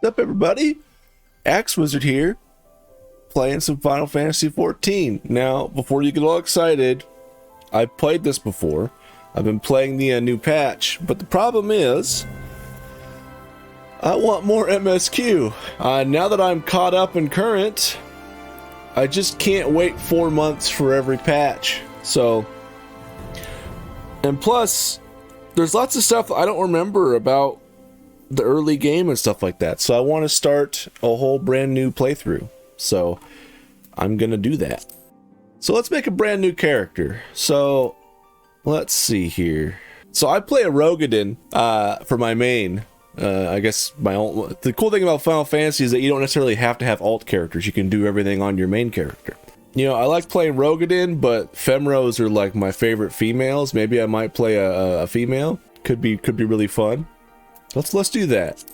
What's up, everybody? Axe Wizard here, playing some Final Fantasy XIV. Now, before you get all excited, I've played this before. I've been playing the new patch, but the problem is, I want more MSQ. Now that I'm caught up and current, I just can't wait 4 months for every patch. So, and plus, there's lots of stuff I don't remember about the early game and stuff like that. So I want to start a whole brand new playthrough. So I'm gonna do that. So let's make a brand new character. So let's see here. So I play a Rogadin for my main. I guess my alt. The cool thing about Final Fantasy is that you don't necessarily have to have alt characters. You can do everything on your main character. You know, I like playing Rogadin, but Femros are like my favorite females. Maybe I might play a female. Could be really fun. Let's do that.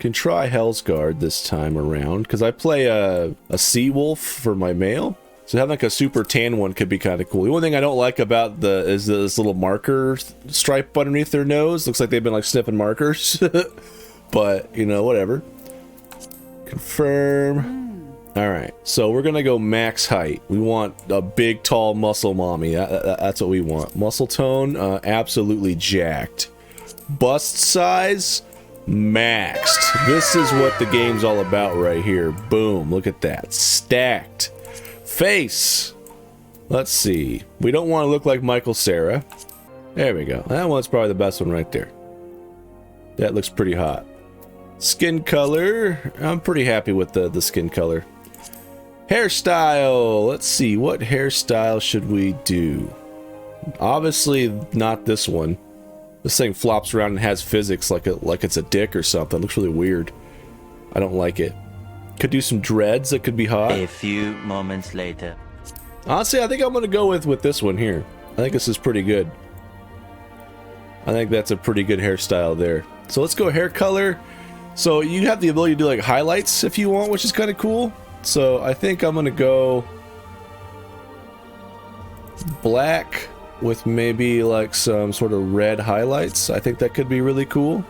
Can try Hellsguard this time around because I play a Sea Wolf for my male. So having like a super tan one could be kind of cool. The only thing I don't like about is this little marker stripe underneath their nose. Looks like they've been like sniffing markers. But you know, whatever. Confirm. All right, so we're gonna go max height. We want a big, tall muscle mommy. That's what we want. Muscle tone, absolutely jacked. Bust size, maxed. This is what the game's all about right here. Boom, look at that. Stacked. Face. Let's see. We don't want to look like Michael Cera. There we go. That one's probably the best one right there. That looks pretty hot. Skin color. I'm pretty happy with the skin color. Hairstyle. Let's see. What hairstyle should we do? Obviously not this one. This thing flops around and has physics like it's a dick or something. It looks really weird. I don't like it. Could do some dreads that could be hot. A few moments later. Honestly, I think I'm gonna go with this one here. I think this is pretty good. I think that's a pretty good hairstyle there. So let's go hair color. So you have the ability to do like highlights if you want, which is kind of cool. So I think I'm gonna go black with maybe like some sort of red highlights. I think that could be really cool.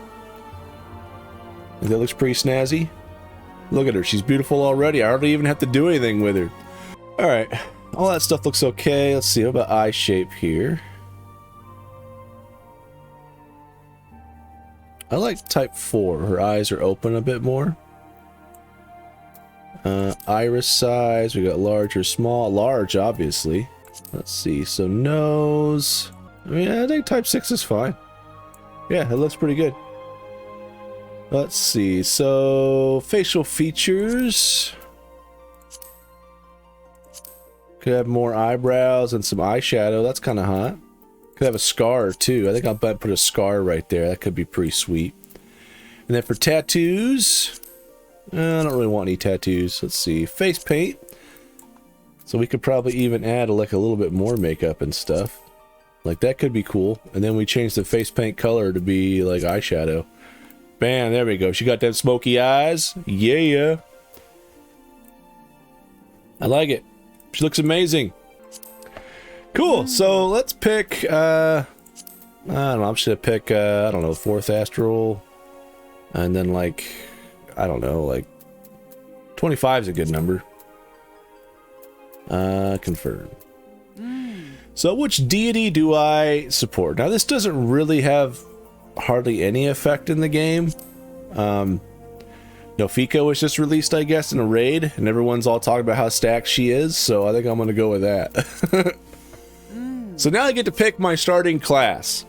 That looks pretty snazzy. Look at her, she's beautiful already. I hardly even have to do anything with her. All right, all that stuff looks okay. Let's see, what about eye shape here? I like type 4. Her eyes are open a bit more. Iris size, we got large or small. Large, obviously. Let's see, so nose. I mean, I think type 6 is fine. Yeah, it looks pretty good. Let's see, so facial features. Could have more eyebrows and some eyeshadow. That's kind of hot. Could have a scar too. I think I'll put a scar right there. That could be pretty sweet. And then for tattoos, I don't really want any tattoos. Let's see, face paint. So we could probably even add like a little bit more makeup and stuff. Like that could be cool. And then we change the face paint color to be like eyeshadow. Bam, there we go. She got them smoky eyes. Yeah. I like it. She looks amazing. Cool. So let's pick, I don't know. I'm just gonna pick, I don't know, 4th astral. And then like, I don't know, like 25 is a good number. Confirm. So which deity do I support? Now this doesn't really have hardly any effect in the game. Nofika was just released, I guess, in a raid, and everyone's all talking about how stacked she is, so I think I'm gonna go with that. So now I get to pick my starting class.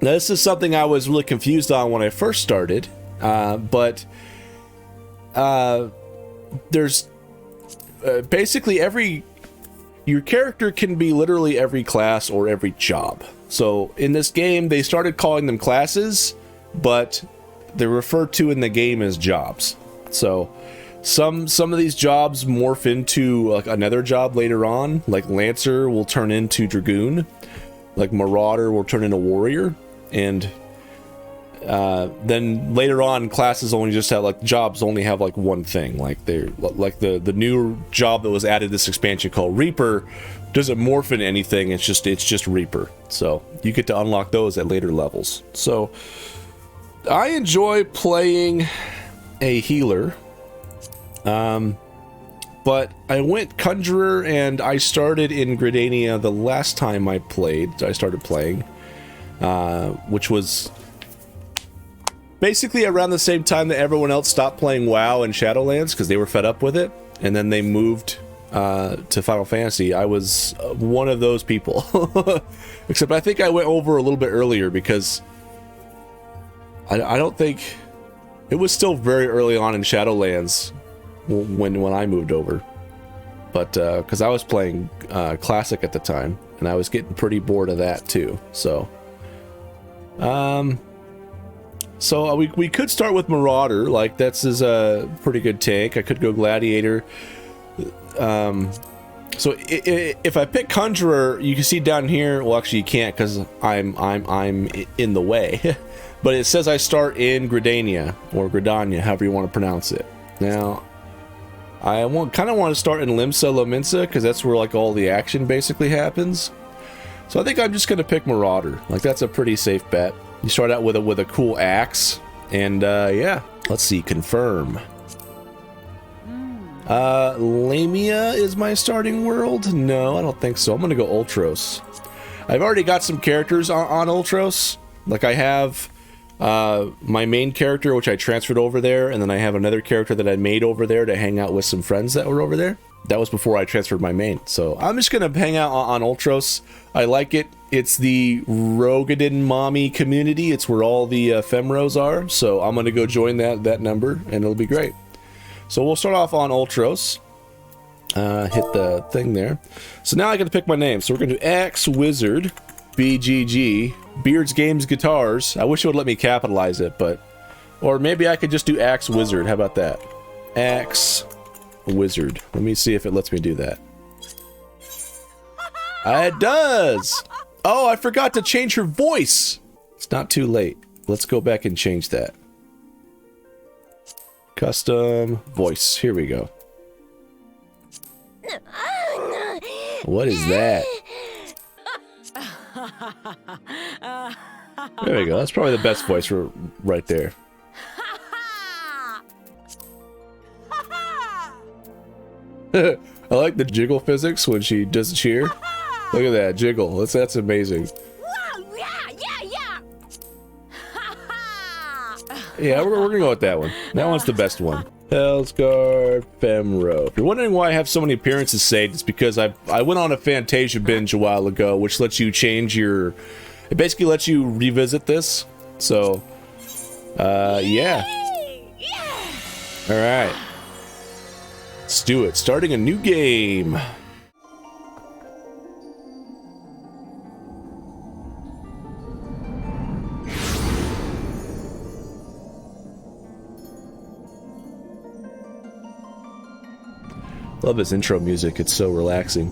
Now this is something I was really confused on when I first started, but there's basically your character can be literally every class or every job. So in this game, they started calling them classes, but they're referred to in the game as jobs. So some of these jobs morph into like another job later on. Like Lancer will turn into Dragoon, like Marauder will turn into Warrior, and then later on classes only just have like jobs only have like one thing. Like they're like the new job that was added this expansion called Reaper doesn't morph into anything. It's just Reaper. So you get to unlock those at later levels. So I enjoy playing a healer. But I went Conjurer, and I started in Gridania the last time I started playing, which was basically around the same time that everyone else stopped playing WoW and Shadowlands because they were fed up with it, and then they moved to Final Fantasy. I was one of those people. Except I think I went over a little bit earlier because I don't think... It was still very early on in Shadowlands when I moved over, but because I was playing Classic at the time, and I was getting pretty bored of that too. So, we could start with Marauder. Like, that's a pretty good tank. I could go Gladiator. So if I pick Conjurer, you can see down here. Well, actually, you can't because I'm in the way. But it says I start in Gridania or Gridania, however you want to pronounce it. Now, I kind of want to start in Limsa Lominsa because that's where like all the action basically happens. So I think I'm just gonna pick Marauder. Like, that's a pretty safe bet. You start out with a cool axe, and yeah. Let's see, confirm. Lamia is my starting world? No, I don't think so. I'm gonna go Ultros. I've already got some characters on Ultros. Like, I have my main character, which I transferred over there, and then I have another character that I made over there to hang out with some friends that were over there. That was before I transferred my main. So I'm just gonna hang out on Ultros. I like it. It's the Rogadin mommy community. It's where all the Femros are. So I'm gonna go join that number, and it'll be great. So we'll start off on Ultros. Hit the thing there. So now I get to pick my name. So we're gonna do Axe Wizard, BGG, Beards Games Guitars. I wish it would let me capitalize it, but... Or maybe I could just do Axe Wizard. How about that? Axe Wizard. Let me see if it lets me do that. It does! Oh, I forgot to change her voice! It's not too late. Let's go back and change that. Custom voice. Here we go. What is that? There we go. That's probably the best voice right there. I like the jiggle physics when she does cheer. Look at that jiggle. That's amazing. Yeah, we're gonna go with that one. That one's the best one. Hellsguard Femro. If you're wondering why I have so many appearances saved, it's because I went on a Fantasia binge a while ago, which lets you change your... It basically lets you revisit this. So, yeah. Alright. Let's do it. Starting a new game. Love this intro music, it's so relaxing.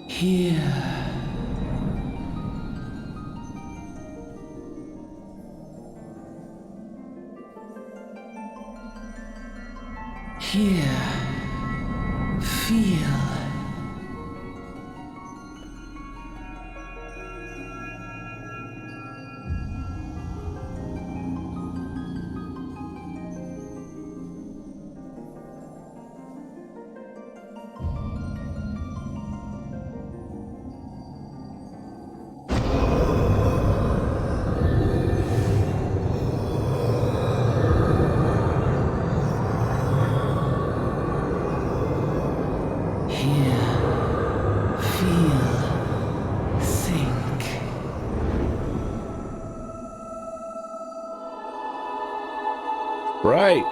Here. Here. Feel. Right.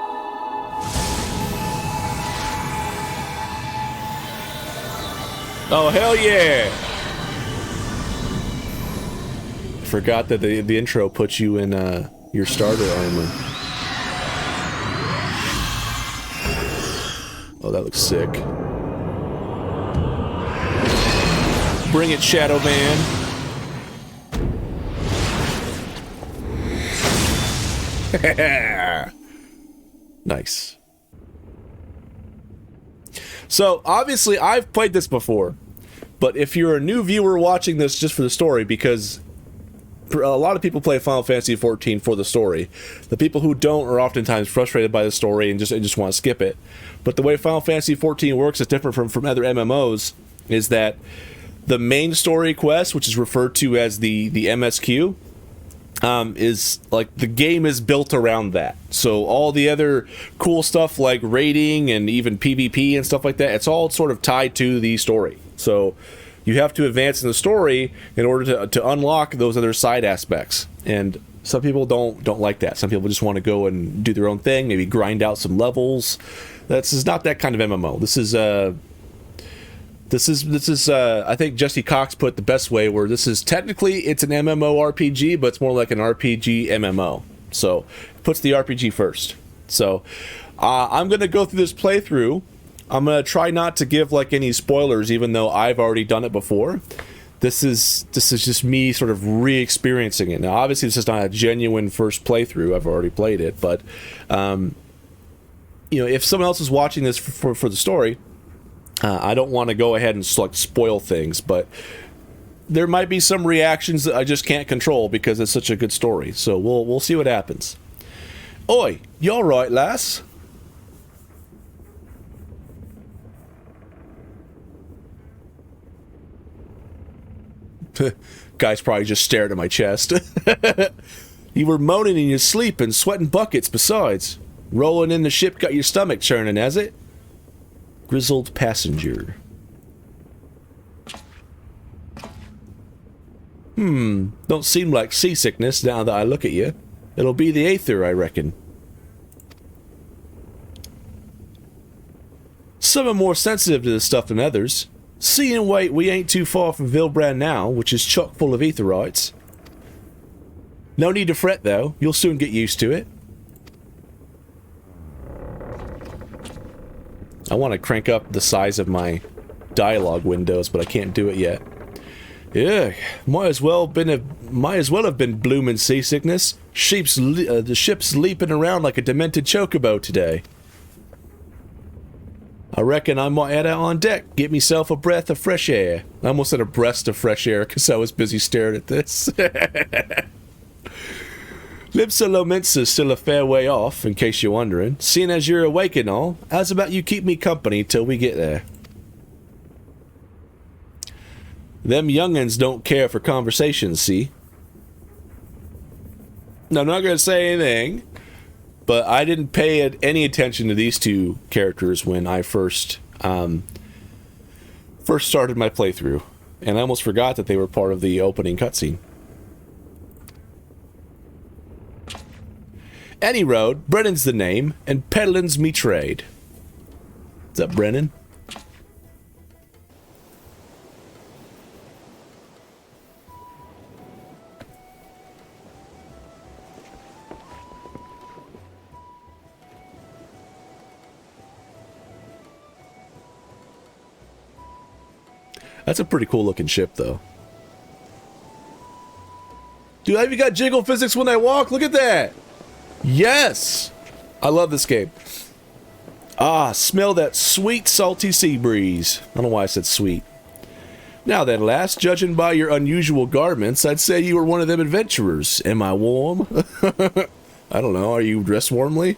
Oh, hell yeah. Forgot that the intro puts you in your starter armor. Oh, that looks sick. Bring it, Shadow Man. Nice. So, obviously, I've played this before, But if you're a new viewer watching this just for the story, because a lot of people play Final Fantasy XIV for the story. The people who don't are oftentimes frustrated by the story and just want to skip it. But the way Final Fantasy XIV works is different from other MMOs, is that the main story quest, which is referred to as the MSQ, is like the game is built around that. So all the other cool stuff like raiding and even PvP and stuff like that, it's all sort of tied to the story. So you have to advance in the story in order to unlock those other side aspects. And some people don't like that. Some people just want to go and do their own thing, maybe grind out some levels. This is not that kind of MMO. This is I think Jesse Cox put it the best way, where this is technically it's an MMORPG, but it's more like an RPG MMO. So it puts the RPG first. So I'm gonna go through this playthrough. I'm gonna try not to give like any spoilers, even though I've already done it before. This is just me sort of re-experiencing it. Now, obviously, this is not a genuine first playthrough. I've already played it, but you know, if someone else is watching this for the story, I don't want to go ahead and like spoil things, but there might be some reactions that I just can't control because it's such a good story. So we'll see what happens. Oi, you all right, lass? Guy's probably just stared at my chest. You were moaning in your sleep and sweating buckets besides. Rolling in the ship got your stomach churning, has it? Grizzled passenger. Don't seem like seasickness now that I look at you. It'll be the Aether, I reckon. Some are more sensitive to this stuff than others. See and wait, we ain't too far from Vilbrand now, which is chock full of aetherites. No need to fret, though. You'll soon get used to it. I want to crank up the size of my dialogue windows, but I can't do it yet. Yeah, might as well have been bloomin' seasickness. The ship's leaping around like a demented chocobo today. I reckon I might head out on deck, get myself a breath of fresh air. I almost said a breast of fresh air because I was busy staring at this. Libsa Lominsa's still a fair way off, in case you're wondering. Seeing as you're awake and all, how's about you keep me company till we get there? Them young'uns don't care for conversations, see? No, I'm not going to say anything, but I didn't pay any attention to these two characters when I first started my playthrough, and I almost forgot that they were part of the opening cutscene. Any road, Brennan's the name, and peddling's me trade. What's up, Brennan? That's a pretty cool looking ship, though. Dude, have you got jiggle physics when I walk? Look at that! Yes! I love this game. Ah, smell that sweet, salty sea breeze. I don't know why I said sweet. Now then, lass, judging by your unusual garments, I'd say you were one of them adventurers. Am I warm? I don't know, are you dressed warmly?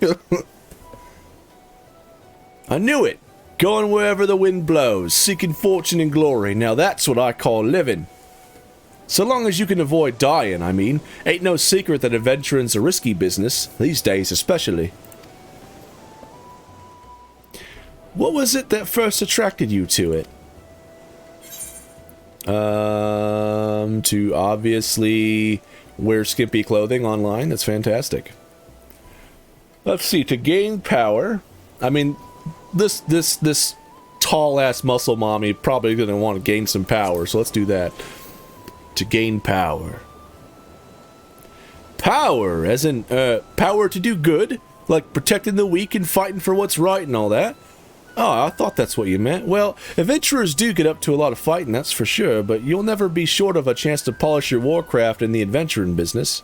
I knew it! Going wherever the wind blows, seeking fortune and glory. Now that's what I call living. So long as you can avoid dying, I mean. Ain't no secret that adventuring's a risky business, these days especially. What was it that first attracted you to it? To obviously wear skimpy clothing online. That's fantastic. Let's see, to gain power. I mean, this tall-ass muscle mommy probably gonna want to gain some power, so let's do that. To gain power. Power, as in, power to do good? Like protecting the weak and fighting for what's right and all that? Oh, I thought that's what you meant. Well, adventurers do get up to a lot of fighting, that's for sure, but you'll never be short of a chance to polish your warcraft in the adventuring business.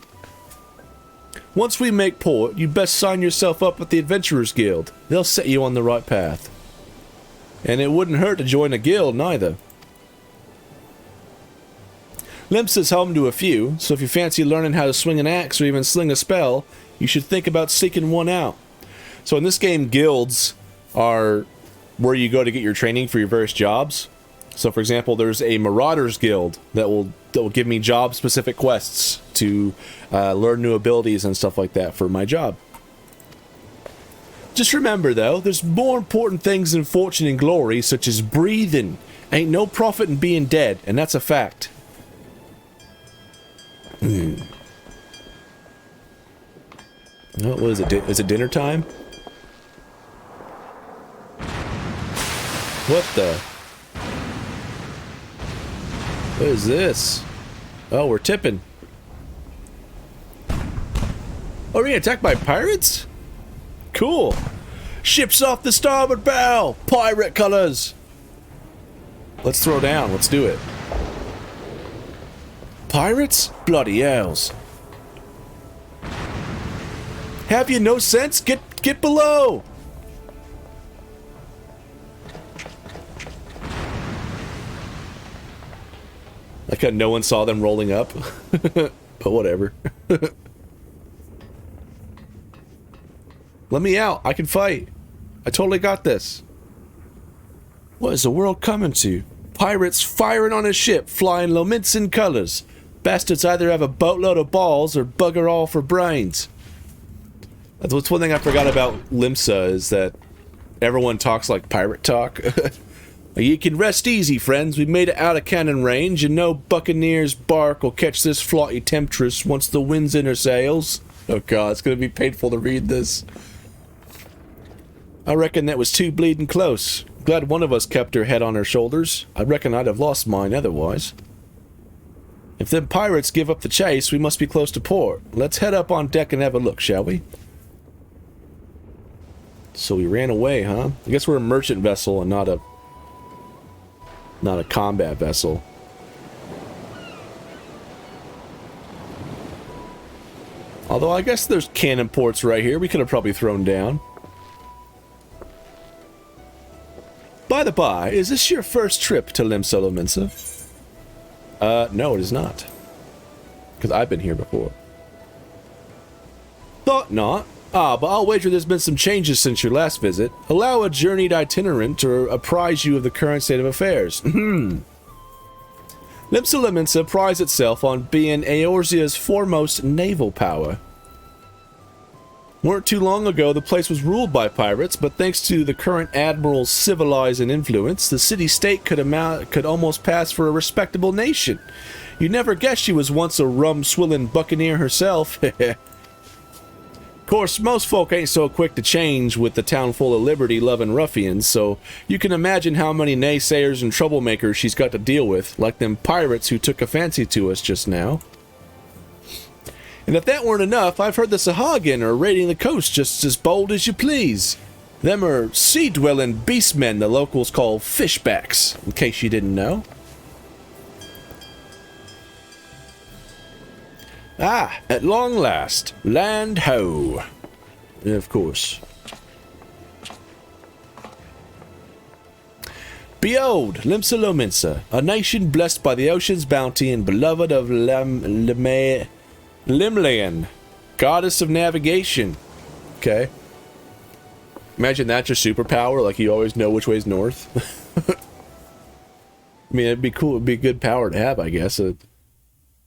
Once we make port, you best sign yourself up with the Adventurers Guild. They'll set you on the right path. And it wouldn't hurt to join a guild, neither. Limsa's home to a few, so if you fancy learning how to swing an axe or even sling a spell, you should think about seeking one out. So in this game, guilds are where you go to get your training for your various jobs. So for example, there's a Marauders Guild that will give me job-specific quests to learn new abilities and stuff like that for my job. Just remember though, there's more important things than fortune and glory, such as breathing. Ain't no profit in being dead, and that's a fact. Oh, what is it? Is it dinner time? What the? What is this? Oh, we're tipping. Oh, we're being attacked by pirates? Cool. Ship's off the starboard bow. Pirate colors. Let's throw down. Let's do it. Pirates? Bloody hells. Have you no sense? Get below. Like how no one saw them rolling up. But whatever. Let me out. I can fight. I totally got this. What is the world coming to? Pirates firing on a ship, flying Lominsan colors. Bastards either have a boatload of balls or bugger all for brains. That's what's one thing I forgot about Limsa is that everyone talks like pirate talk. You can rest easy, friends. We made it out of cannon range, and no buccaneer's bark will catch this flaughty temptress once the wind's in her sails. Oh god, it's gonna be painful to read this. I reckon that was too bleeding close. Glad one of us kept her head on her shoulders. I reckon I'd have lost mine otherwise. If them pirates give up the chase, we must be close to port. Let's head up on deck and have a look, shall we? So we ran away, huh? I guess we're a merchant vessel and not a combat vessel. Although I guess there's cannon ports right here we could have probably thrown down. By the by, is this your first trip to Limsa Lominsa? No, it is not. Because I've been here before. Thought not. Ah, but I'll wager there's been some changes since your last visit. Allow a journeyed itinerant to apprise you of the current state of affairs. Limsa Lominsa prides itself on being Eorzea's foremost naval power. Weren't too long ago, the place was ruled by pirates, but thanks to the current admiral's civilizing influence, the city-state could almost pass for a respectable nation. You'd never guess she was once a rum-swilling buccaneer herself. Of course, most folk ain't so quick to change with the town full of liberty-loving ruffians, so you can imagine how many naysayers and troublemakers she's got to deal with, like them pirates who took a fancy to us just now. And if that weren't enough, I've heard the Sahagin are raiding the coast just as bold as you please. Them are sea-dwelling beastmen the locals call fishbacks, in case you didn't know. Ah, at long last, land ho. Of course. Behold, Limsa Lominsa, a nation blessed by the ocean's bounty and beloved of Limlayan, goddess of navigation. Okay. Imagine that's your superpower, like you always know which way's north. I mean, it'd be cool, it'd be a good power to have, I guess.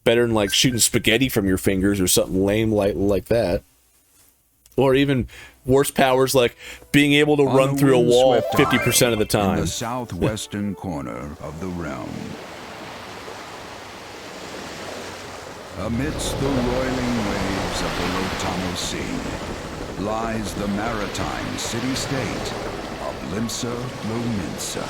Better than like shooting spaghetti from your fingers or something lame like that. Or even worse powers like being able to run through a wall 50% of the time. In the southwestern corner of the realm. Amidst the roiling waves of the Lotamo Sea lies the maritime city-state of Limsa Lominsa.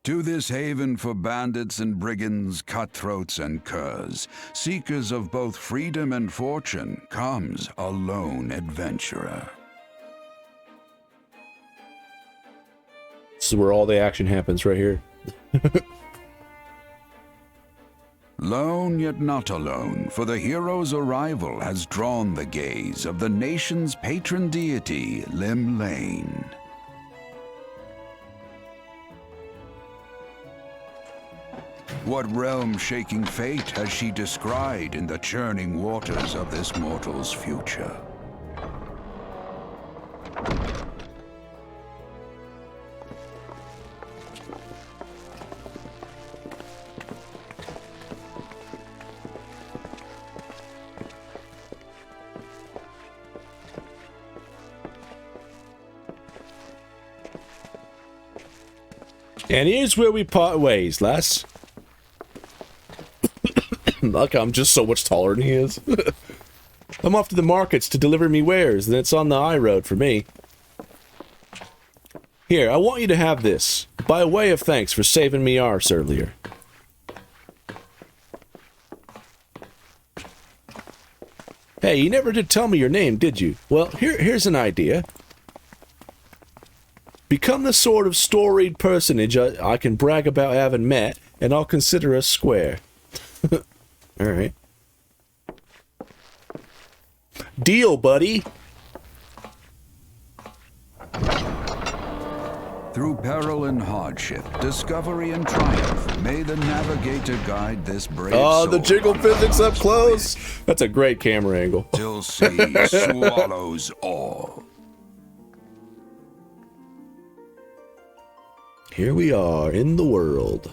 To this haven for bandits and brigands, cutthroats and curs, seekers of both freedom and fortune, comes a lone adventurer. This is where all the action happens, right here. Lone yet not alone, for the hero's arrival has drawn the gaze of the nation's patron deity, Limlayan. What realm-shaking fate has she descried in the churning waters of this mortal's future? And here's where we part ways, lass. Look, I'm just so much taller than he is. I'm off to the markets to deliver me wares, and it's on the high road for me. Here, I want you to have this, by way of thanks for saving me arse earlier. Hey, you never did tell me your name, did you? Well, here's an idea. Become the sort of storied personage I can brag about having met, and I'll consider us square. Alright. Deal, buddy! Through peril and hardship, discovery and triumph, may the navigator guide this brave soul. Oh, the jiggle physics up close! That's a great camera angle. Till sea swallows all. Here we are in the world.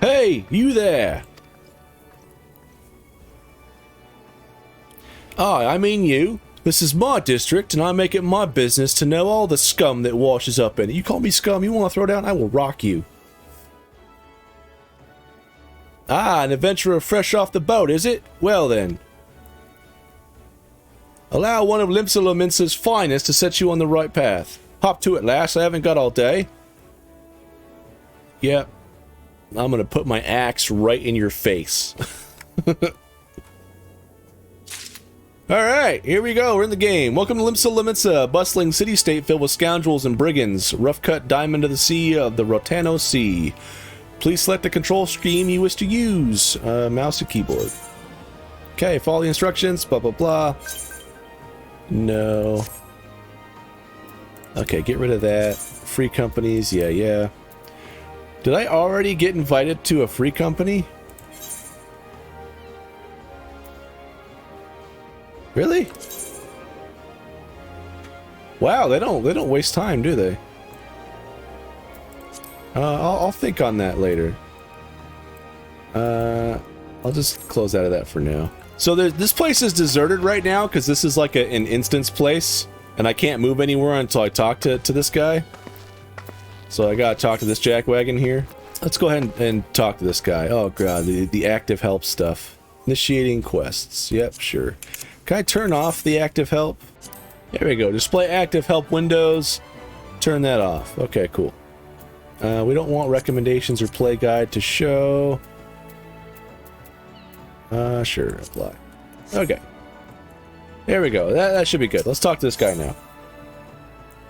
Hey, you there! I mean you. This is my district, and I make it my business to know all the scum that washes up in it. You call me scum, you want to throw down? I will rock you. Ah, an adventurer fresh off the boat, is it? Well then. Allow one of Limsa finest to set you on the right path. Hop to it, lass. I haven't got all day. Yep. I'm gonna put my axe right in your face. Alright, here we go. We're in the game. Welcome to Limsa, a bustling city-state filled with scoundrels and brigands. Rough-cut diamond of the sea of the Rotano Sea. Please select the control scheme you wish to use. Mouse and keyboard. Okay, follow the instructions. Blah, blah, blah. No. Okay, get rid of that. Free companies. Yeah, yeah. Did I already get invited to a free company? Really? Wow, they don't waste time, do they? I'll think on that later. I'll just close out of that for now. So this place is deserted right now because this is like an instance place, and I can't move anywhere until I talk to this guy. So I gotta talk to this jackwagon here. Let's go ahead and talk to this guy. Oh god, the active help stuff. Initiating quests. Yep, sure. Can I turn off the active help? There we go. Display active help windows. Turn that off. Okay, cool. We don't want recommendations or play guide to show. Sure, apply. Okay. There we go. That should be good. Let's talk to this guy now.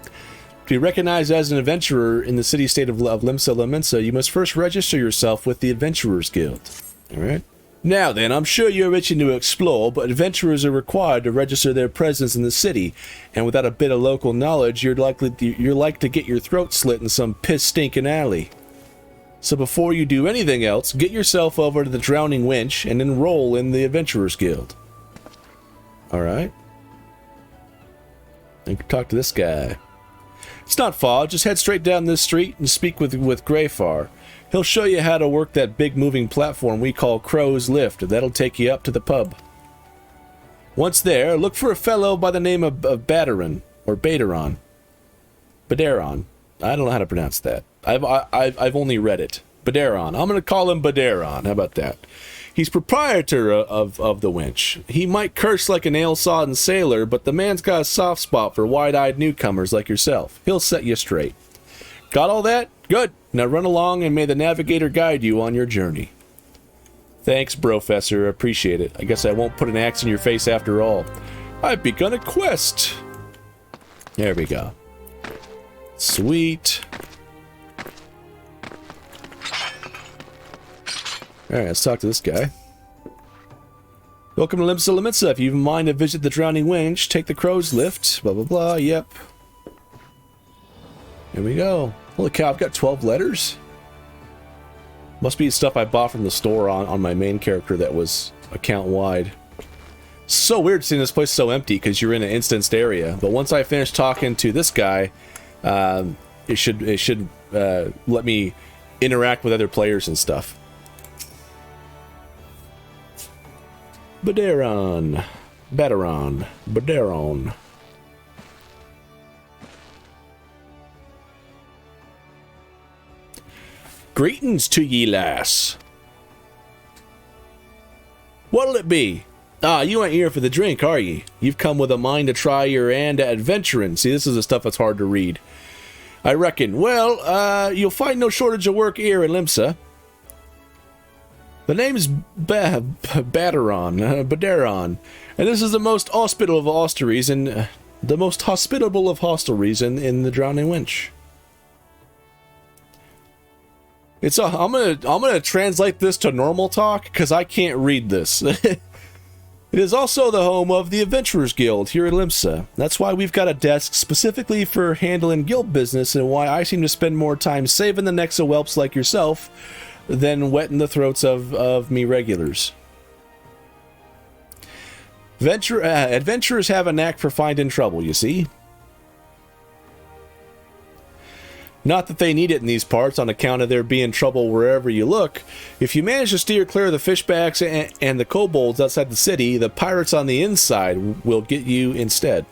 To be recognized as an adventurer in the city-state of Limsa, you must first register yourself with the Adventurers Guild. Alright? Now then, I'm sure you're itching to explore, but adventurers are required to register their presence in the city, and without a bit of local knowledge, you're like to get your throat slit in some piss-stinking alley. So before you do anything else, get yourself over to the Drowning Winch and enroll in the Adventurers Guild. Alright? I can talk to this guy. It's not far, just head straight down this street and speak with Greyfar. He'll show you how to work that big moving platform we call Crow's Lift. That'll take you up to the pub. Once there, look for a fellow by the name of Batterin. or Baderon. Baderon. I don't know how to pronounce that. I've only read it. Baderon. I'm going to call him Baderon. How about that? He's proprietor of the winch. He might curse like an ale-sodden sailor, but the man's got a soft spot for wide-eyed newcomers like yourself. He'll set you straight. Got all that? Good. Now run along and may the navigator guide you on your journey. Thanks, Brofessor. Appreciate it. I guess I won't put an axe in your face after all. I've begun a quest. There we go. Sweet. Alright, let's talk to this guy. Welcome to Limsa Limitsa. If you mind to visit the Drowning Winch, take the crow's lift. Blah, blah, blah. Yep. Here we go. Holy cow, I've got 12 letters? Must be stuff I bought from the store on my main character that was account-wide. So weird seeing this place so empty because you're in an instanced area. But once I finish talking to this guy, it should let me interact with other players and stuff. Baderon. Greetings to ye, lass. What'll it be? Ah, you ain't here for the drink, are ye? You've come with a mind to try your hand at adventuring. See, this is the stuff that's hard to read. I reckon. Well, you'll find no shortage of work here in Limsa. The name's Baderon, and this is the most hospitable of hostelries in the Drowning Winch. I'm gonna translate this to normal talk because I can't read this. It is also the home of the Adventurers Guild here in Limsa. That's why we've got a desk specifically for handling guild business, and why I seem to spend more time saving the necks of whelps like yourself than wetting the throats of me regulars. Adventurers have a knack for finding trouble, you see. Not that they need it in these parts on account of there being trouble wherever you look. If you manage to steer clear of the fishbacks and the kobolds outside the city, the pirates on the inside will get you instead.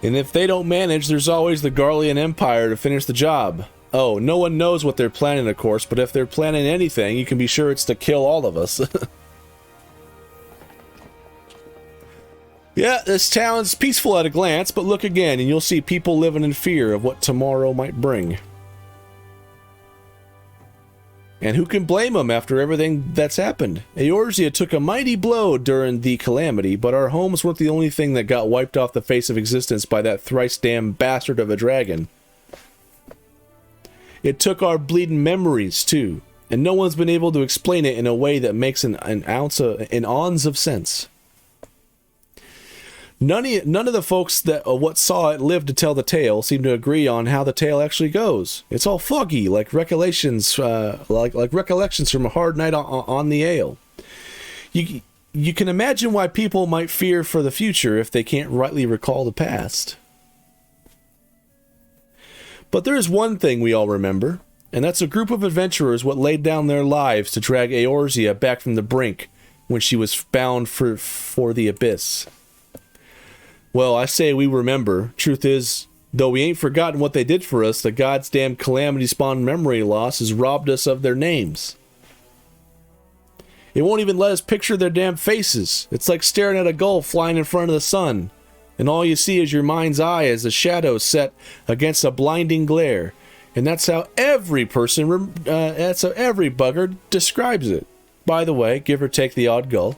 And if they don't manage, there's always the Garlean Empire to finish the job. Oh, no one knows what they're planning, of course, but if they're planning anything, you can be sure it's to kill all of us. Yeah, this town's peaceful at a glance, but look again and you'll see people living in fear of what tomorrow might bring. And who can blame them after everything that's happened? Eorzea took a mighty blow during the calamity, but our homes weren't the only thing that got wiped off the face of existence by that thrice-damned bastard of a dragon. It took our bleeding memories, too, and no one's been able to explain it in a way that makes an ounce of sense. None of the folks that what saw it live to tell the tale seem to agree on how the tale actually goes. It's all foggy, like recollections, like recollections from a hard night on the ale. You can imagine why people might fear for the future if they can't rightly recall the past. But there is one thing we all remember, and that's a group of adventurers what laid down their lives to drag Eorzea back from the brink when she was bound for the abyss. Well, I say we remember. Truth is, though we ain't forgotten what they did for us, the God's damn calamity-spawned memory loss has robbed us of their names. It won't even let us picture their damn faces. It's like staring at a gull flying in front of the sun, and all you see is your mind's eye as a shadow set against a blinding glare. And that's how every person, that's how every bugger describes it. By the way, give or take the odd gull.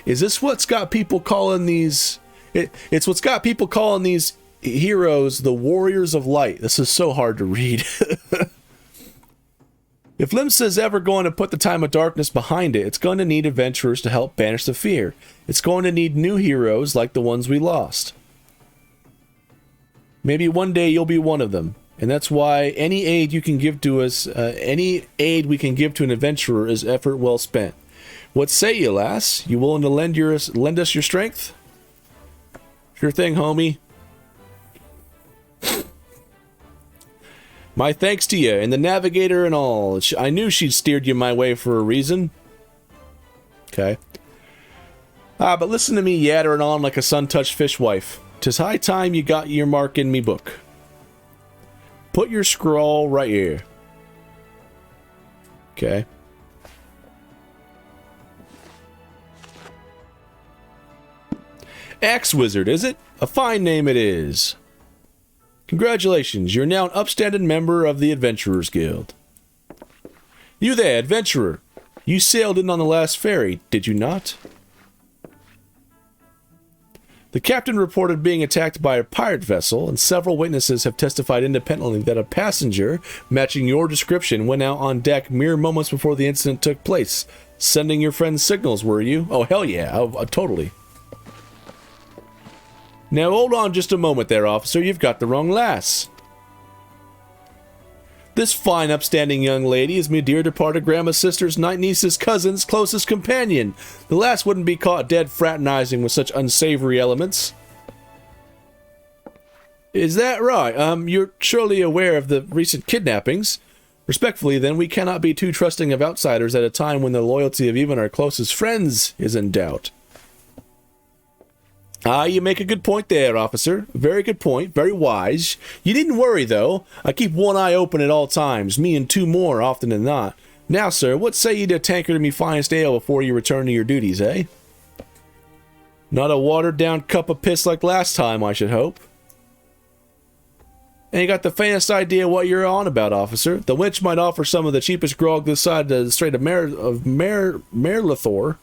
Is this what's got people calling these... It's what's got people calling these heroes the Warriors of Light. This is so hard to read. If Limsa's ever going to put the time of darkness behind it, it's going to need adventurers to help banish the fear. It's going to need new heroes like the ones we lost. Maybe one day you'll be one of them. And that's why any aid you can give to us, any aid we can give to an adventurer is effort well spent. What say you, lass? You willing to lend us your strength? Sure thing, homie. My thanks to you, and the navigator and all. I knew she'd steered you my way for a reason. Okay. But listen to me yattering on like a sun-touched fishwife. 'Tis high time you got your mark in me book. Put your scroll right here. Okay. Axe Wizard, is it? A fine name it is. Congratulations, you're now an upstanding member of the Adventurers Guild. You there, adventurer. You sailed in on the last ferry, did you not? The captain reported being attacked by a pirate vessel, and several witnesses have testified independently that a passenger matching your description went out on deck mere moments before the incident took place. Sending your friends signals, were you? Oh, hell yeah, totally. Now hold on just a moment there, officer. You've got the wrong lass. This fine, upstanding young lady is me dear departed grandma's sister's, niece's cousin's closest companion. The lass wouldn't be caught dead fraternizing with such unsavory elements. Is that right? You're surely aware of the recent kidnappings. Respectfully, then, we cannot be too trusting of outsiders at a time when the loyalty of even our closest friends is in doubt. Ah, you make a good point there, officer. Very good point. Very wise. You needn't worry, though. I keep one eye open at all times, me and two more often than not. Now, sir, what say you to a tankard of me finest ale before you return to your duties, eh? Not a watered-down cup of piss like last time, I should hope. And you got the faintest idea what you're on about, officer. The wench might offer some of the cheapest grog this side of the Strait of Merlathor.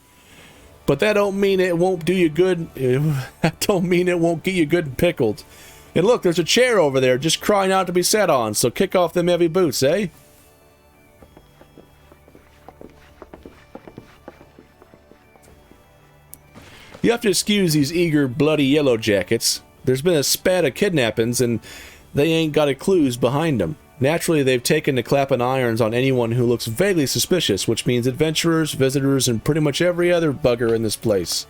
But that don't mean it won't do you good. That don't mean it won't get you good and pickled. And look, there's a chair over there just crying out to be sat on, so kick off them heavy boots, eh? You have to excuse these eager, bloody yellow jackets. There's been a spat of kidnappings, and they ain't got a clues behind them. Naturally, they've taken to clapping irons on anyone who looks vaguely suspicious, which means adventurers, visitors, and pretty much every other bugger in this place.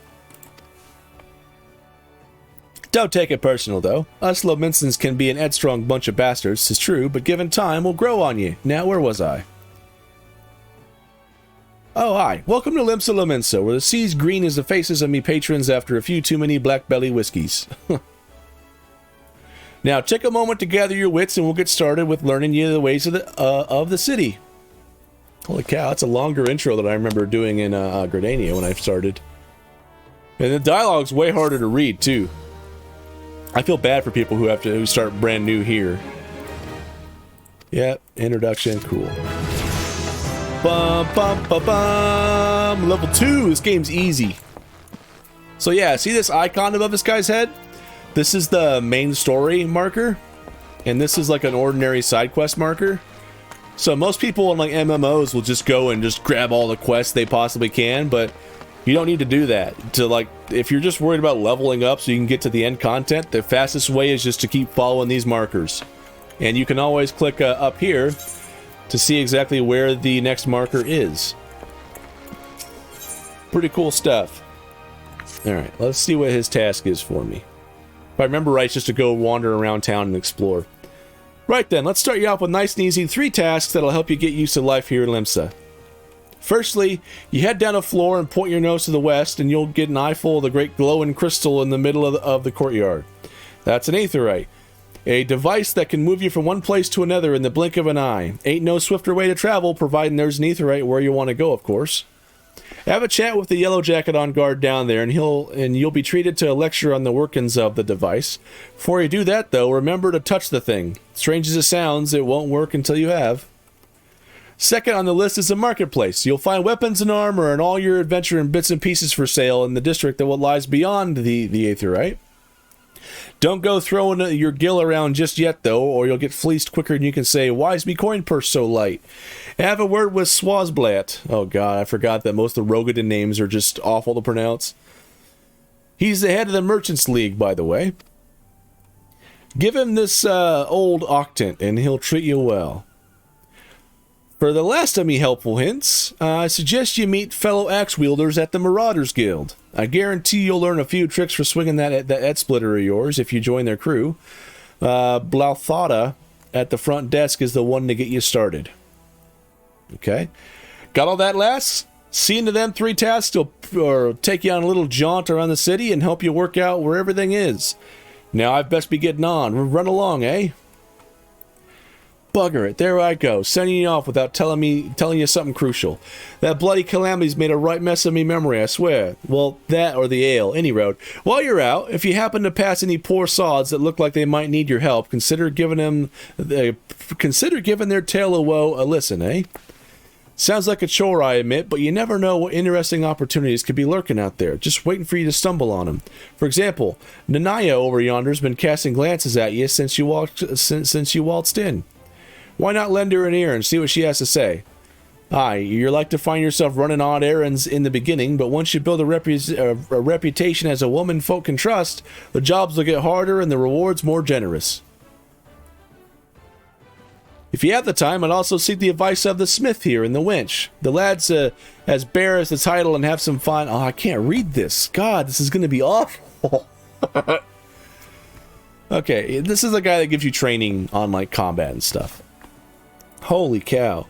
Don't take it personal, though. Us Lominsons can be an headstrong bunch of bastards, 'tis true, but given time, we'll grow on you. Now, where was I? Oh, hi. Welcome to Limsa Lominsa, where the sea's green as the faces of me patrons after a few too many black belly whiskeys. Now, take a moment to gather your wits, and we'll get started with learning you the ways of the city. Holy cow, that's a longer intro than I remember doing in Gardania when I started. And the dialogue's way harder to read, too. I feel bad for people who start brand new here. Yep, introduction, cool. Bum, bum, bum, bum. Level 2, this game's easy. So yeah, see this icon above this guy's head? This is the main story marker, and this is like an ordinary side quest marker. So most people in like MMOs will just go and just grab all the quests they possibly can, but you don't need to do that. To like, if you're just worried about leveling up so you can get to the end content, the fastest way is just to keep following these markers. And you can always click up here to see exactly where the next marker is. Pretty cool stuff. Alright, let's see what his task is for me. If I remember right, it's just to go wander around town and explore. Right then, let's start you off with nice and easy 3 tasks that'll help you get used to life here in Limsa. Firstly, you head down a floor and point your nose to the west, and you'll get an eyeful of the great glowing crystal in the middle of the courtyard. That's an aetherite. A device that can move you from one place to another in the blink of an eye. Ain't no swifter way to travel, providing there's an aetherite where you want to go, of course. Have a chat with the yellow jacket on guard down there, and you'll be treated to a lecture on the workings of the device. Before you do that, though, remember to touch the thing. Strange as it sounds, it won't work until you have. Second on the list is the marketplace. You'll find weapons and armor and all your adventure and bits and pieces for sale in the district that lies beyond the aetherite. Don't go throwing your gill around just yet, though, or you'll get fleeced quicker than you can say, "Why's me coin purse so light?" Have a word with Swazblat. Oh god, I forgot that most of the Rogadin names are just awful to pronounce. He's the head of the Merchants League, by the way. Give him this old octant, and he'll treat you well. For the last of me helpful hints, I suggest you meet fellow axe wielders at the Marauders Guild. I guarantee you'll learn a few tricks for swinging that Ed-splitter of yours if you join their crew. Blauthada at the front desk is the one to get you started. Okay. Got all that, lass? See into them 3 tasks or take you on a little jaunt around the city and help you work out where everything is. Now I'd best be getting on. Run along, eh? Bugger it, there I go, sending you off without telling you something crucial. That bloody calamity's made a right mess of me memory, I swear. Well, that or the ale, any road. While you're out, if you happen to pass any poor sods that look like they might need your help, consider giving their tale of woe a listen, eh? Sounds like a chore, I admit, but you never know what interesting opportunities could be lurking out there, just waiting for you to stumble on them. For example, Nanaya over yonder's been casting glances at you since you waltzed in. Why not lend her an ear and see what she has to say? Aye, you're like to find yourself running odd errands in the beginning, but once you build a reputation as a woman folk can trust, the jobs will get harder and the rewards more generous. If you have the time, I'd also seek the advice of the smith here and the wench. The lads as bear as the title and have some fun. Oh, I can't read this. God, this is going to be awful. Okay, this is the guy that gives you training on, like, combat and stuff. Holy cow.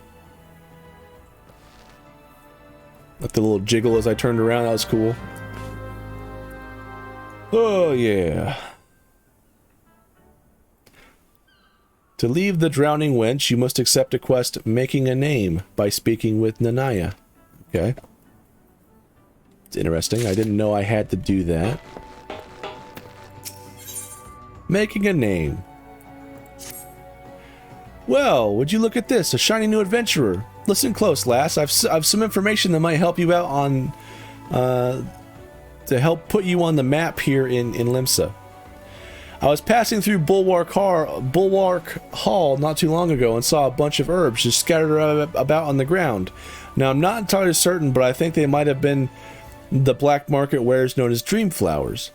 Like the little jiggle as I turned around, that was cool. Oh, yeah. To leave the drowning wench, you must accept a quest making a name by speaking with Nanaya. Okay. It's interesting. I didn't know I had to do that. Making a name. Well, would you look at this? A shiny new adventurer. Listen close, lass. I've some information that might help you out on... to help put you on the map here in Limsa. I was passing through Bulwark Hall not too long ago and saw a bunch of herbs just scattered about on the ground. Now, I'm not entirely certain, but I think they might have been the black market wares known as dream flowers.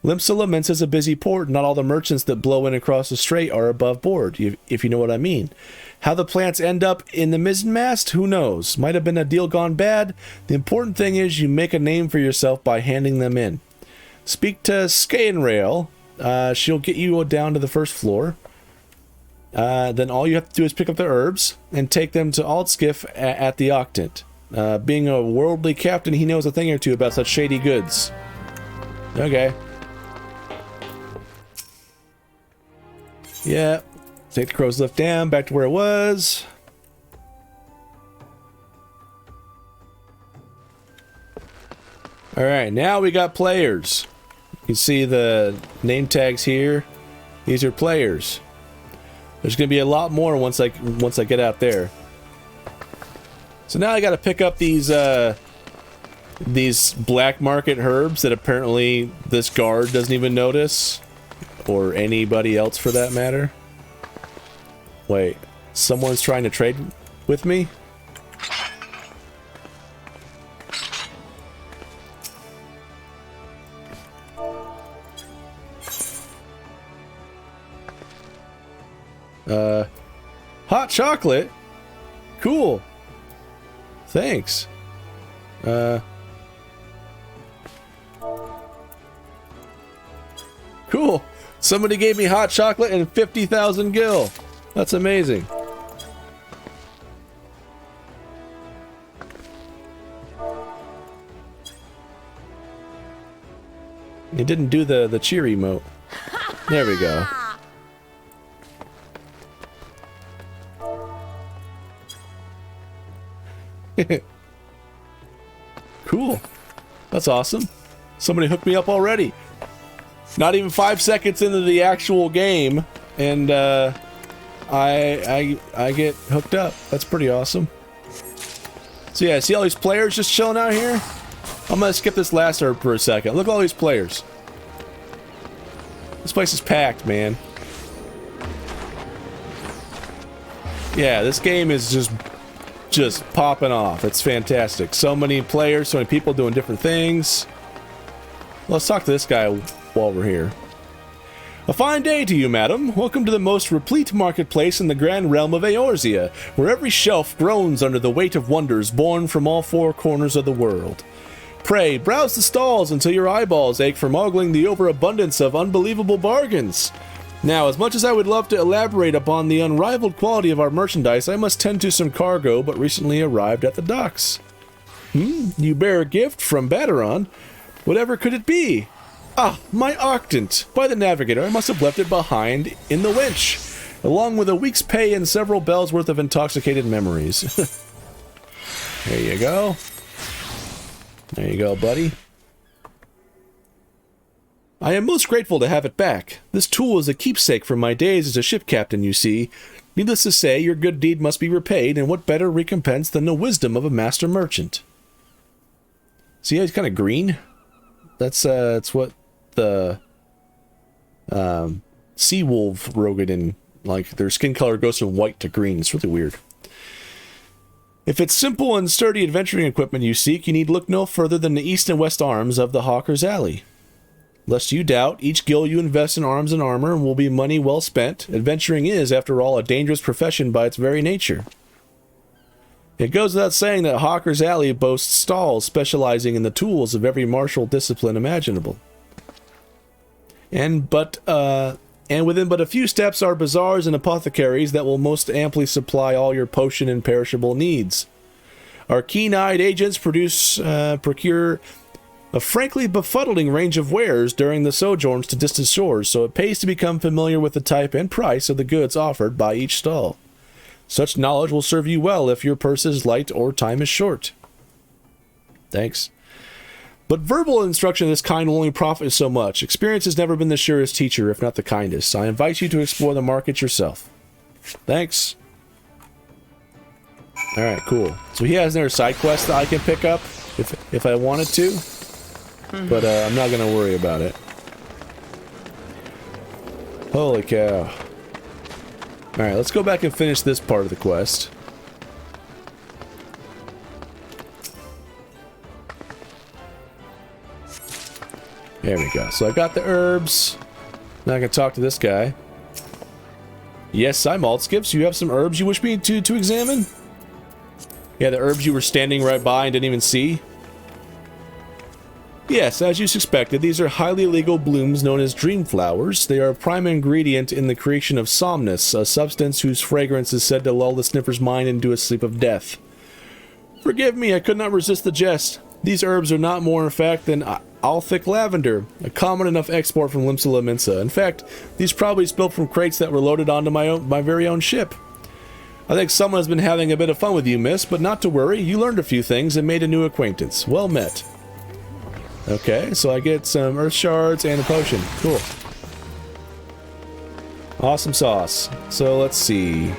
Limsa Laments is a busy port. Not all the merchants that blow in across the strait are above board, if you know what I mean. How the plants end up in the mizzenmast, who knows? Might have been a deal gone bad. The important thing is you make a name for yourself by handing them in. Speak to Skaenrail. She'll get you down to the first floor. Then all you have to do is pick up the herbs and take them to Altskiff at the Octant. Being a worldly captain, he knows a thing or two about such shady goods. Okay. Yeah. Take the crow's lift down, back to where it was. Alright, now we got players. You can see the name tags here. These are players. There's going to be a lot more once I get out there. So now I got to pick up these black market herbs that apparently this guard doesn't even notice, or anybody else for that matter. Wait, someone's trying to trade with me? Hot chocolate? Cool. Thanks. Cool. Somebody gave me hot chocolate and 50,000 gil. That's amazing. He didn't do the cheer emote. There we go. Cool. That's awesome. Somebody hooked me up already. Not even 5 seconds into the actual game, and I get hooked up. That's pretty awesome. So yeah, see all these players just chilling out here? I'm gonna skip this last herb for a second. Look at all these players. This place is packed, man. Yeah, this game is just popping off. It's fantastic. So many players, so many people doing different things. Let's talk to this guy while we're here. A fine day to you, madam. Welcome to the most replete marketplace in the grand realm of Eorzea, where every shelf groans under the weight of wonders born from all four corners of the world. Pray, browse the stalls until your eyeballs ache from ogling the overabundance of unbelievable bargains. Now, as much as I would love to elaborate upon the unrivaled quality of our merchandise, I must tend to some cargo but recently arrived at the docks. You bear a gift from Baderon. Whatever could it be? Ah, my octant. By the navigator, I must have left it behind in the winch, along with a week's pay and several bells worth of intoxicated memories. There you go. There you go, buddy. I am most grateful to have it back. This tool is a keepsake from my days as a ship captain, you see. Needless to say, your good deed must be repaid, and what better recompense than the wisdom of a master merchant? See how he's kind of green? That's what the sea wolf Rogadin, like, their skin color goes from white to green. It's really weird. If it's simple and sturdy adventuring equipment you seek, you need look no further than the east and west arms of the Hawker's Alley. Lest you doubt, each gil you invest in arms and armor will be money well spent. Adventuring is, after all, a dangerous profession by its very nature. It goes without saying that Hawker's Alley boasts stalls specializing in the tools of every martial discipline imaginable. And within but a few steps are bazaars and apothecaries that will most amply supply all your potion and perishable needs. Our keen-eyed agents procure a frankly befuddling range of wares during the sojourns to distant shores, so it pays to become familiar with the type and price of the goods offered by each stall. Such knowledge will serve you well if your purse is light or time is short. Thanks. But verbal instruction of this kind will only profit so much. Experience has never been the surest teacher, if not the kindest. I invite you to explore the market yourself. Thanks. Alright, cool. So he has another side quest that I can pick up if I wanted to. But I'm not going to worry about it. Holy cow. Alright, let's go back and finish this part of the quest. There we go. So I got the herbs. Now I can talk to this guy. Yes, I'm Altskips. You have some herbs you wish me to examine? Yeah, the herbs you were standing right by and didn't even see? Yes, as you suspected, these are highly illegal blooms known as dream flowers. They are a prime ingredient in the creation of somnus, a substance whose fragrance is said to lull the sniffer's mind into a sleep of death. Forgive me, I could not resist the jest. These herbs are not more in fact than Althic lavender, a common enough export from Limsa Laminsa. In fact, these probably spilled from crates that were loaded onto my very own ship. I think someone has been having a bit of fun with you, miss, but not to worry, you learned a few things and made a new acquaintance. Well met. Okay, so I get some earth shards and a potion. Cool. Awesome sauce. So let's see.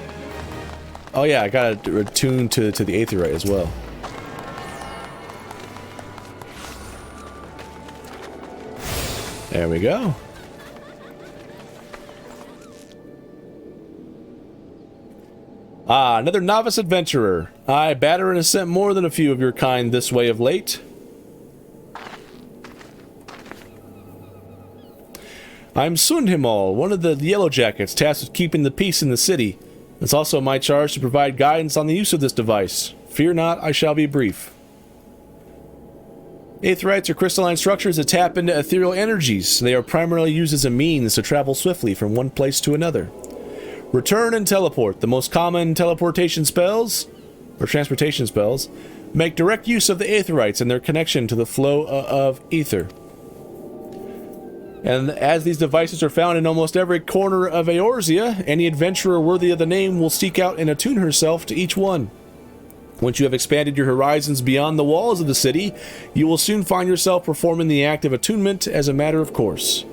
Oh yeah, I gotta attune to the Aetherite as well. There we go. Ah, another novice adventurer. Baderon has sent more than a few of your kind this way of late. I'm Sundhimal, one of the Yellow Jackets tasked with keeping the peace in the city. It's also my charge to provide guidance on the use of this device. Fear not, I shall be brief. Aetherites are crystalline structures that tap into ethereal energies. They are primarily used as a means to travel swiftly from one place to another. Return and teleport, the most common teleportation spells, or transportation spells, make direct use of the Aetherites and their connection to the flow of ether. And as these devices are found in almost every corner of Eorzea, any adventurer worthy of the name will seek out and attune herself to each one. Once you have expanded your horizons beyond the walls of the city, you will soon find yourself performing the act of attunement as a matter of course.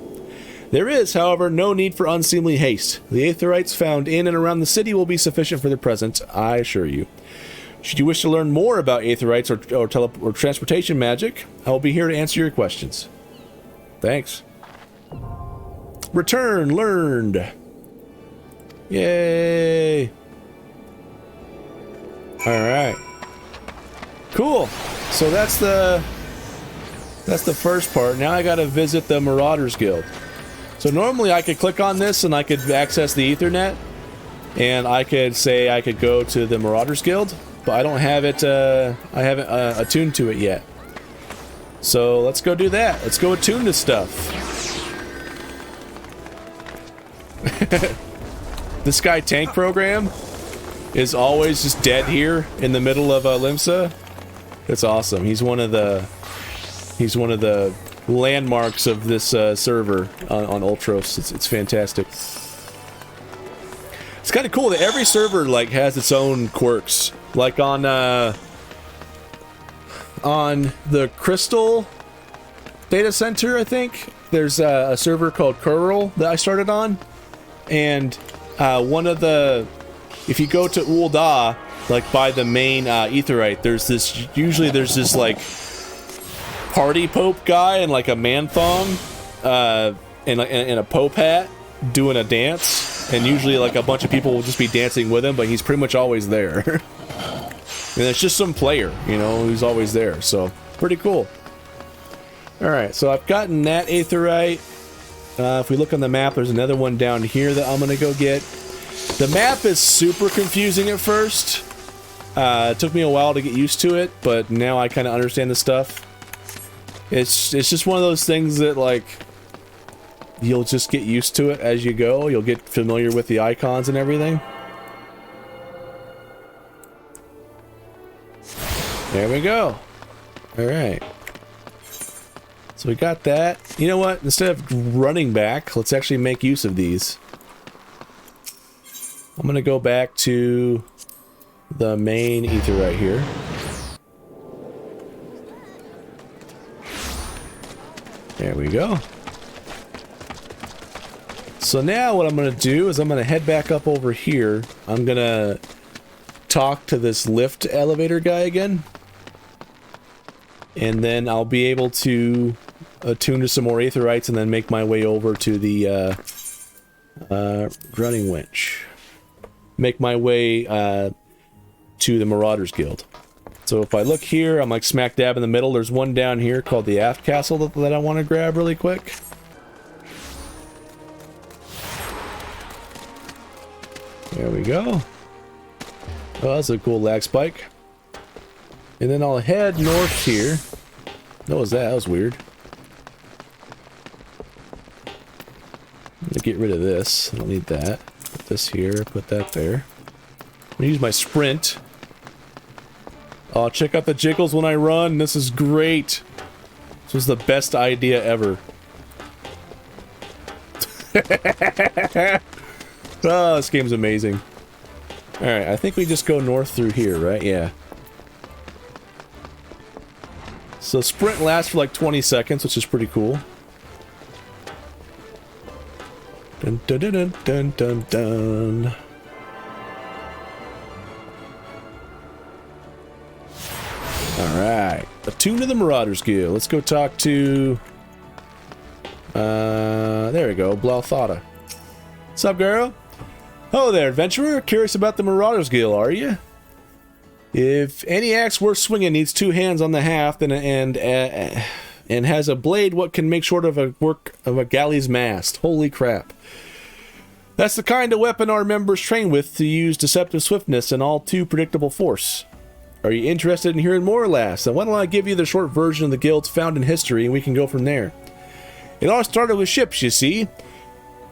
There is, however, no need for unseemly haste. The Aetherites found in and around the city will be sufficient for the present, I assure you. Should you wish to learn more about Aetherites or transportation magic, I will be here to answer your questions. Thanks. Return learned. Yay. Alright. Cool. So that's the first part. Now I gotta visit the Marauders Guild. So normally I could click on this and I could access the Ethernet. And I could say I could go to the Marauders Guild. But I don't have it, I haven't attuned to it yet. So let's go do that. Let's go attune to stuff. This Sky Tank program is always just dead here in the middle of Limsa. It's awesome. He's one of the landmarks of this server on Ultros. It's fantastic. It's kind of cool that every server like has its own quirks. Like on the Crystal datacenter, I think there's a server called Curl that I started on, and one of the, if you go to Ulda, like by the main Aetherite, there's this like party pope guy in like a man thong and a pope hat doing a dance, and usually like a bunch of people will just be dancing with him, but he's pretty much always there. And it's just some player, you know, who's always there, so pretty cool. Alright, so I've gotten that Aetherite. If we look on the map, there's another one down here that I'm gonna go get. The map is super confusing at first. It took me a while to get used to it, but now I kind of understand the stuff. It's just one of those things that, like, you'll just get used to it as you go. You'll get familiar with the icons and everything. There we go. Alright. So we got that. You know what? Instead of running back, let's actually make use of these. I'm gonna go back to the main Aether right here. There we go. So now what I'm gonna do is I'm gonna head back up over here. I'm gonna talk to this lift elevator guy again. And then I'll be able to attune to some more Aetherites and then make my way over to the running winch. Make my way to the Marauders Guild. So if I look here, I'm like smack dab in the middle. There's one down here called the Aft Castle that I want to grab really quick. There we go. Oh, that's a cool lag spike. And then I'll head north here. What was that? That was weird. Let me get rid of this. I don't need that. Put this here, put that there. I'm gonna use my sprint. Oh, check out the jiggles when I run. This is great. This was the best idea ever. Oh, this game's amazing. Alright, I think we just go north through here, right? Yeah. So sprint lasts for like 20 seconds, which is pretty cool. Dun dun dun dun dun dun dun. Alright. Attune to the Marauders Guild. Let's go talk to... there we go. Blauthata. What's up, girl? Hello there, adventurer. Curious about the Marauders Guild, are you? If any axe worth swinging needs two hands on the haft and has a blade what can make short of a work of a galley's mast. Holy crap. That's the kind of weapon our members train with to use deceptive swiftness and all too predictable force. Are you interested in hearing more, lass? Then why don't I give you the short version of the guild's found in history and we can go from there. It all started with ships, you see.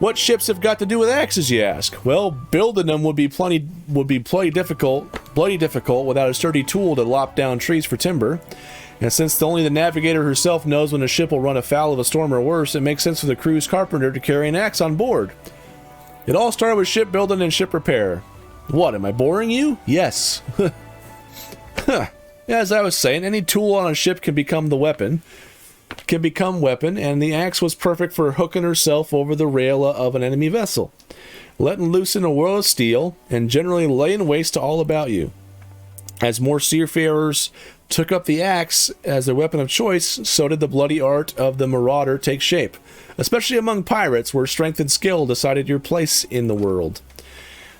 What ships have got to do with axes, you ask? Well, building them would be bloody difficult without a sturdy tool to lop down trees for timber. And since only the navigator herself knows when a ship will run afoul of a storm or worse, it makes sense for the crew's carpenter to carry an axe on board. It all started with shipbuilding and ship repair. What, am I boring you? Yes. As I was saying, any tool on a ship can become weapon, and the axe was perfect for hooking herself over the rail of an enemy vessel, letting loose in a whirl of steel, and generally laying waste to all about you. As more seafarers took up the axe as their weapon of choice, so did the bloody art of the marauder take shape, especially among pirates, where strength and skill decided your place in the world.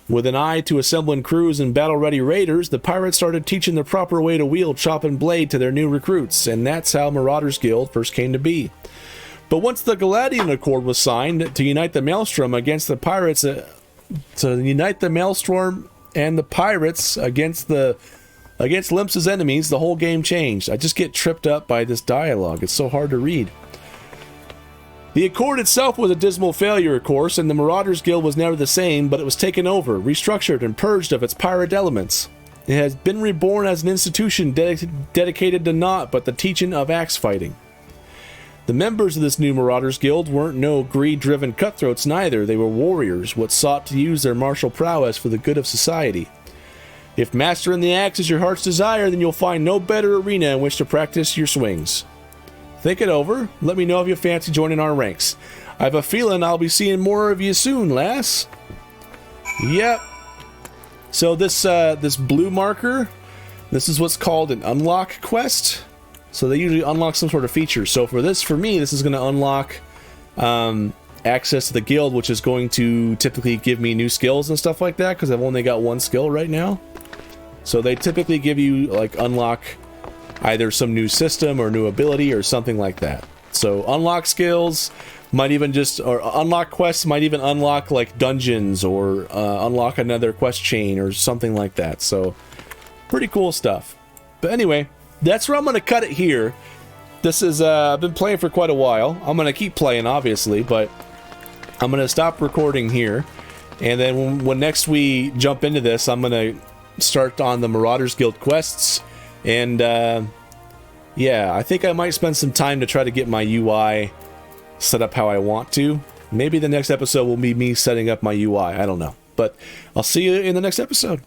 With an eye to assembling crews and battle-ready raiders, the pirates started teaching the proper way to wield chop and blade to their new recruits, and that's how Marauders Guild first came to be. But once the Galadian Accord was signed to unite the Maelstrom against the pirates, and the pirates against Limps's enemies, the whole game changed. I just get tripped up by this dialogue. It's so hard to read. The Accord itself was a dismal failure, of course, and the Marauders Guild was never the same, but it was taken over, restructured, and purged of its pirate elements. It has been reborn as an institution dedicated to naught but the teaching of axe fighting. The members of this new Marauders Guild weren't no greed-driven cutthroats neither. They were warriors, what sought to use their martial prowess for the good of society. If mastering the axe is your heart's desire, then you'll find no better arena in which to practice your swings. Think it over. Let me know if you fancy joining our ranks. I have a feeling I'll be seeing more of you soon, lass. Yep. So this blue marker, this is what's called an unlock quest. So they usually unlock some sort of feature. So for me, this is going to unlock access to the guild, which is going to typically give me new skills and stuff like that, because I've only got one skill right now. So they typically give you, like, unlock either some new system or new ability or something like that. So unlock skills might even or unlock quests might even unlock, like, dungeons or unlock another quest chain or something like that. So pretty cool stuff. But anyway, that's where I'm going to cut it here. This is, I've been playing for quite a while. I'm going to keep playing, obviously, but I'm going to stop recording here. And then when next we jump into this, I'm going to start on the Marauders Guild quests. And, yeah, I think I might spend some time to try to get my UI set up how I want to. Maybe the next episode will be me setting up my UI. I don't know. But I'll see you in the next episode.